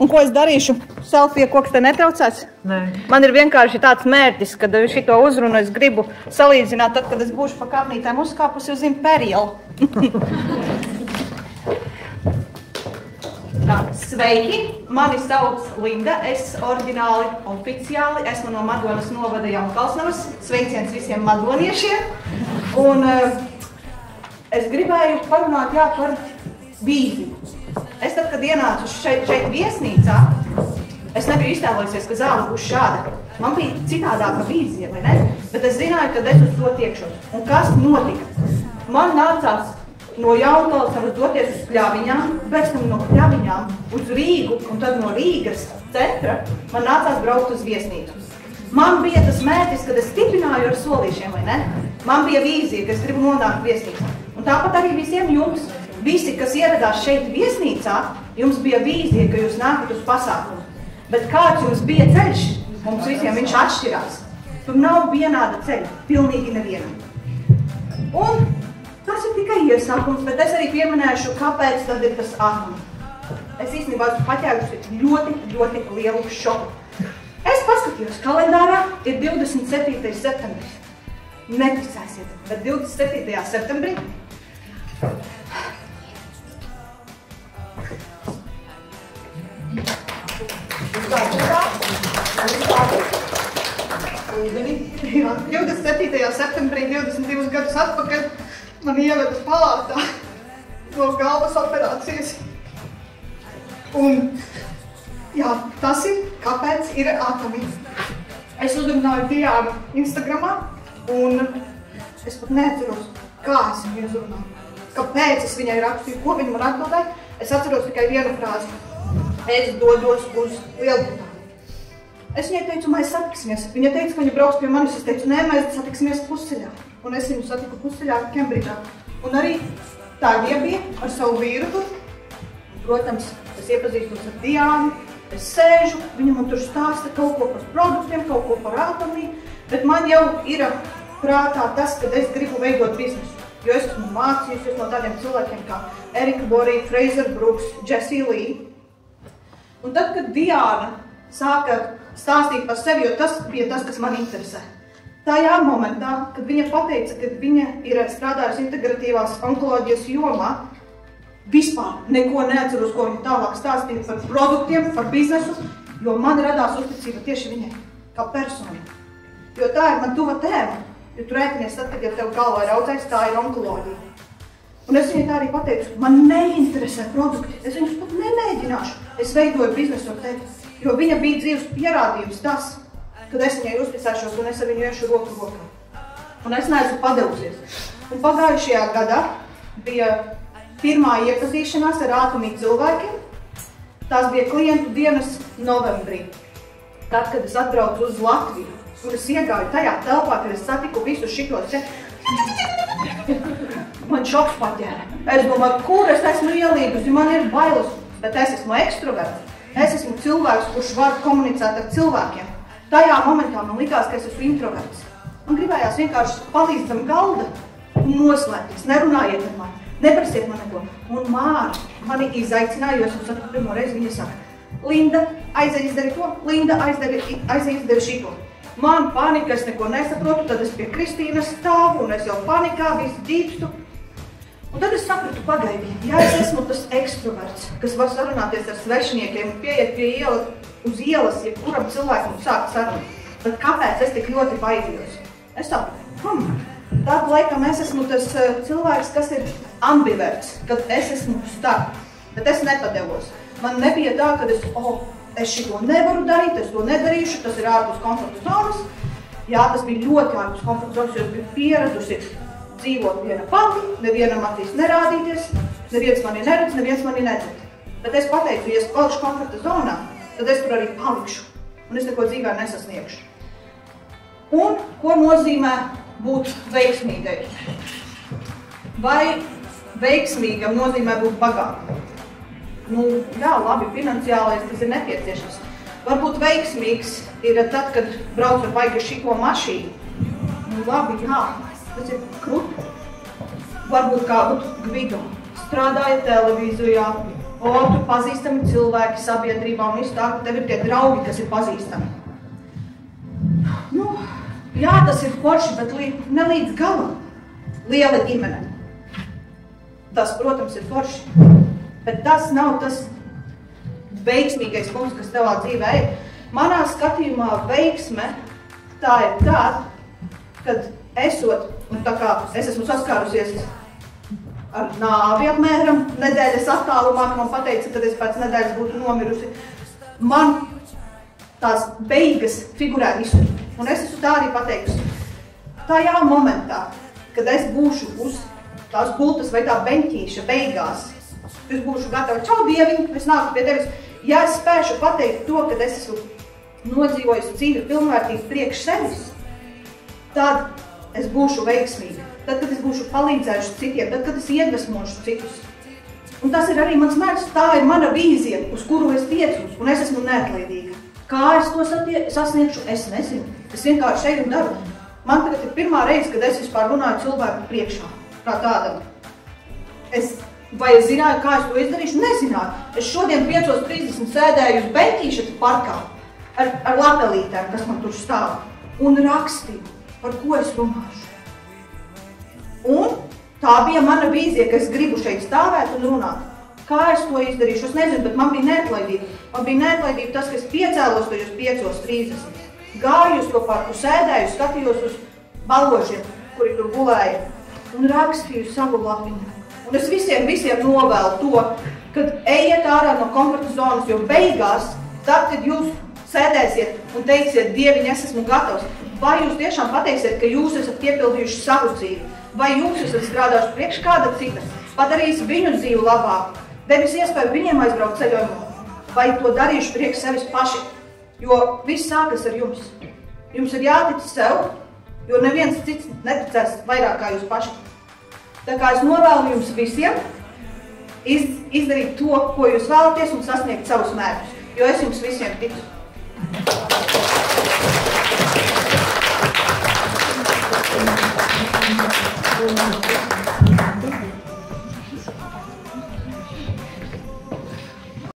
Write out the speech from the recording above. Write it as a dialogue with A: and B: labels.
A: Un ko es darīšu? Selfija koks te netraucēs?
B: Nē.
A: Man ir vienkārši tāds mērķis, kad šito uzrunu es gribu salīdzināt, tad, kad es būšu pa kāpnītēm uzkāpusi uz Imperial. Sveiki! Mani sauc Linda. Es oriģināli, oficiāli esmu no Madonas novada Jaunkalsnavas. Sveiciens visiem madoniešiem. Un es gribēju parunāt par vīziju. Es tad, kad ienācu šeit viesnīcā, es nebiju iztēlojusies, ka zāle būs šāda. Man bija citādāka vīzija, vai ne? Bet es zināju, ka es uz to tiekšos. Un kas notika? Man nācās no Jaunkalsnavas doties uz Pļaviņām, pēc tam no Pļaviņām uz Rīgu, un tad no Rīgas centra man nācās braukt uz viesnīcu. Man bija tas mērķis, kad es stiprināju ar solīšiem, vai ne? Man bija vīzija, ka es gribu nonākt viesnīcā. Un tāpat arī visiem jums. Visi, kas ieradās šeit viesnīcā, jums bija vīzija, ka jūs nākat uz pasākumu. Bet kāds jums bija ceļš? Mums visiem viņš atšķirās. Tur nav vienāda ceļa, pilnīgi nevienam. Un tas ir tikai iesākums, bet es arī pieminēšu, kāpēc tad ir tas ātrums. Es īstenībā esmu paķērusi ļoti lielu šoku. Es paskatījos kalendārā, ir 27. septembris. Neticēsiet, bet 27. septembrī Jā, 27. septembrī, 22 gadus atpakaļ, man ieveda palātā no galvas operācijas. Un, jā, tas ir, kāpēc ir ātumi. Es uzrunāju Diānu Instagramā, un es pat neatceros, kā es viņu uzrunāju. Kāpēc es viņai rakstīju, ko viņa man atbildēja. Es atceros tikai vienu frāzi. Es dodos uz Lielbritāniju. Es viņai teicu, mēs satiksimies. Viņa teica, ka viņa brauks pie manis. Es teicu, nē, mēs satiksimies pusceļā. Un es viņu satiku pusceļā Kembridžā. Un arī tā bija ar savu vīru tur. Protams, es iepazīstos ar Diānu. Es sēžu, viņa man tur stāsta kaut ko par produktiem, kaut ko par ātomiju. Bet man jau ir prātā tas, ka es gribu veidot biznesu. Jo es esmu mācījusies no tādiem cilvēkiem kā Erika Borija, Fraser Brooks, Jessie Lee. Un tad, kad Diāna sāka stāstīt par sevi, jo tas bija tas, kas man interesē. Tajā momentā, kad viņa pateica, ka viņa ir strādājusi integratīvās onkoloģijas jomā, vispār neko neatceros, ko viņa tālāk stāstīja par produktiem, par biznesu, jo man radās uzticība tieši viņai, kā personi. Jo tā ir man tuva tēma, jo tu rēķinies tad, kad jau tev galvā ir audzējis, tā ir onkoloģija. Un es viņai tā arī pateicu, man neinteresē produkti, es viņus pat nemēģināšu. Es veidoju biznesu ar tevi, jo viņa bija dzīves pierādījums tas, kad es viņai uzticēšos un es ar viņu iešu roku rokā. Un es neesmu padevusies. Un pagājušajā gadā bija pirmā iepazīšanās ar ātomiju cilvēkiem. Tās bija klientu dienas novembrī. Tad, kad es atbraucu uz Latviju, un es iegāju tajā telpā, kad es satiku visus šitos. Man šoks paķēra. Es domāju, kur es esmu ielīgusi, man ir bailes, bet es esmu ekstraverts. Es esmu cilvēks, kurš var komunicēt ar cilvēkiem. Tajā momentā man likās, ka es esmu introverts. Man gribējās vienkārši palīdz zem galda un noslēpties. Nerunājiet ar mani, neprasiet man neko. Un Māra mani izaicināja, jo es satiku pirmo reizi, viņa saka, Linda, aizej izdari to, Linda, aizej izdari šito. Man panika, es neko nesaprotu, tad es pie Kristīnas stāvu un es jau panikā, visu ģīpstu. Un tad es sapratu, pagaidi, ja es esmu tas ekstraverts, kas var sarunāties ar svešiniekiem un pieiet pie uz ielas, ja kuram cilvēkam sākt sarunu, tad kāpēc es tik ļoti baidījos? Es sapratu, tad laikam es esmu tas cilvēks, kas ir ambiverts, kad es esmu starp, bet es nepadevos. Man nebija tā, kad es šito nevaru darīt, es to nedarīšu, tas ir ārpus komforta zonas. Jā, tas bija ļoti ārpus komforta zonas, jo es biju pieradusi dzīvot viena pati, nevienam acīs nerādīties, neviens mani neredz, neviens mani nedzird. Bet es pateicu, ja es palikšu komforta zonā, tad es tur arī palikšu, un es neko dzīvē nesasniegšu. Un ko nozīmē būt veiksmīgai? Vai veiksmīgam nozīmē būt bagātam? Jā, labi, finansiālais tas ir nepieciešams. Varbūt veiksmīgs ir tad, kad brauc ar baigi šiko mašīnu. Labi, jā. Tas ir krūti. Varbūt kā Gvido strādāja televīzijā, tu pazīstami cilvēki sabiedrībā un visu tā, ka tev ir tie draugi, kas ir pazīstami. Nu, jā, tas ir forši, bet ne līdz galam. Liela ģimene. Tas, protams, ir forši. Bet tas nav tas veiksmīgais punkts, kas tavā dzīvē ir. Manā skatījumā veiksme tā ir tāda, kad esot, un tā kā es esmu saskārusies ar nāvi apmēram nedēļas attālumā, ka man pateica, kad es pēc nedēļas būtu nomirusi, man tās beigas figurē visur. Un es esmu tā arī pateikusi. Tajā momentā, kad es būšu uz tās gultas vai tā beņķīša beigās, es būšu gatava, čau dieviņ, es nāku pie tevis. Ja es spēšu pateikt to, kad es esmu nodzīvojusi dzīvi pilnvērtīgi priekš sevis, tad es būšu veiksmīga. Tad, kad es būšu palīdzējuši citiem, tad, kad es iedvesmošu citus. Un tas ir arī mans mērķis, tā ir mana vīzija, uz kuru es tiecu, un es esmu neatlaidīga. Kā es to sasniegšu, es nezinu. Es vienkārši eju un daru. Man tagad ir pirmā reize, kad es vispār runāju cilvēku priekšā, kā tādam. Vai es zināju, kā es to izdarīšu? Nezināju. Es šodien 5:30 sēdēju uz beņķīša parkā ar lapelītēm, kas man tur stāv, un rakstīju, par ko es runāšu. Un tā bija mana vīzija, ka es gribu šeit stāvēt un runāt. Kā es to izdarīšu? Es nezinu, bet man bija neatlaidība. Man bija neatlaidība tas, ka es piecēlos tajos 5:30. Gāju uz to parku, sēdēju, skatījos uz baložiem, kuri tur gulēja, un rakstīju savu lapiņu. Un es visiem novēlu to, kad ejiet ārā no komforta zonas, jo beigās, tad, kad jūs sēdēsiet un teiksiet, dieviņ, es esmu gatavs, vai jūs tiešām pateiksiet, ka jūs esat piepildījuši savu dzīvi, vai jūs esat strādājuši priekš kāda cita, padarījis viņu dzīvi labāku, devis iespēju viņiem aizbraukt ceļojumā, vai to darījuši priekš sevis paši, jo viss sākas ar jums. Jums ir jātic sev, jo neviens cits neticēs vairāk kā jūs paši. Tā kā es novēlu jums visiem izdarīt to, ko jūs vēlaties un sasniegt savus mērķus, jo es jums visiem ticu.